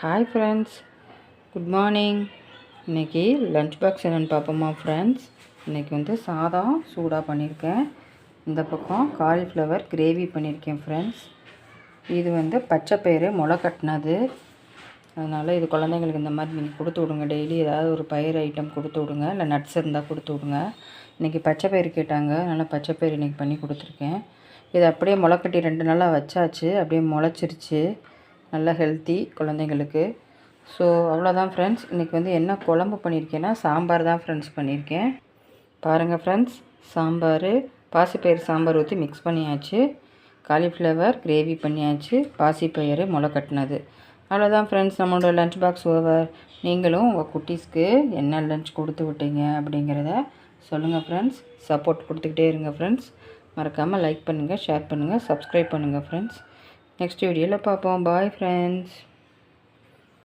Hi friends, good morning. இன்றைக்கி lunch box என்னென்னு பார்ப்போமா ஃப்ரெண்ட்ஸ். இன்றைக்கி சாதம் சூடாக பண்ணியிருக்கேன். இந்த பக்கம் காலிஃப்ளவர் கிரேவி பண்ணியிருக்கேன் ஃப்ரெண்ட்ஸ். இது பச்சைப்பயிறு முளை கட்டினது. அதனால் இது குழந்தைங்களுக்கு இந்த மாதிரி நீங்கள் கொடுத்து விடுங்க. டெய்லி ஏதாவது ஒரு பயிர் ஐட்டம் கொடுத்து விடுங்க, இல்லை நட்ஸ் இருந்தால் கொடுத்து விடுங்க. இன்றைக்கி பச்சைப்பயிறு கேட்டாங்க, அதனால் பச்சைப்பயிறு இன்றைக்கி பண்ணி கொடுத்துருக்கேன். இது அப்படியே முளைக்கட்டி 2 நாளாக வச்சாச்சு, அப்படியே முளைச்சிருச்சு. நல்லா ஹெல்த்தி குழந்தைங்களுக்கு. ஸோ அவ்வளோதான் ஃப்ரெண்ட்ஸ். இன்றைக்கி என்ன குழம்பு பண்ணியிருக்கேன்னா சாம்பார் தான் ஃப்ரெண்ட்ஸ் பண்ணியிருக்கேன். பாருங்கள் ஃப்ரெண்ட்ஸ், சாம்பார் பாசிப்பயிறு சாம்பார் ஊற்றி மிக்ஸ் பண்ணியாச்சு, காலிஃப்ளவர் கிரேவி பண்ணியாச்சு, பாசிப்பயிறு முளை கட்டினது. அவ்வளோதான் ஃப்ரெண்ட்ஸ், நம்மளோட லஞ்ச் பாக்ஸ் ஓவர். நீங்களும் உங்கள் குட்டீஸ்க்கு என்ன லஞ்ச் கொடுத்து விட்டீங்க அப்படிங்கிறத சொல்லுங்கள் ஃப்ரெண்ட்ஸ். சப்போர்ட் கொடுத்துக்கிட்டே இருங்க ஃப்ரெண்ட்ஸ். மறக்காமல் லைக் பண்ணுங்கள், ஷேர் பண்ணுங்கள், சப்ஸ்கிரைப் பண்ணுங்கள் ஃப்ரெண்ட்ஸ். நெக்ஸ்ட் வீடியோவில் பார்ப்போம். Bye friends.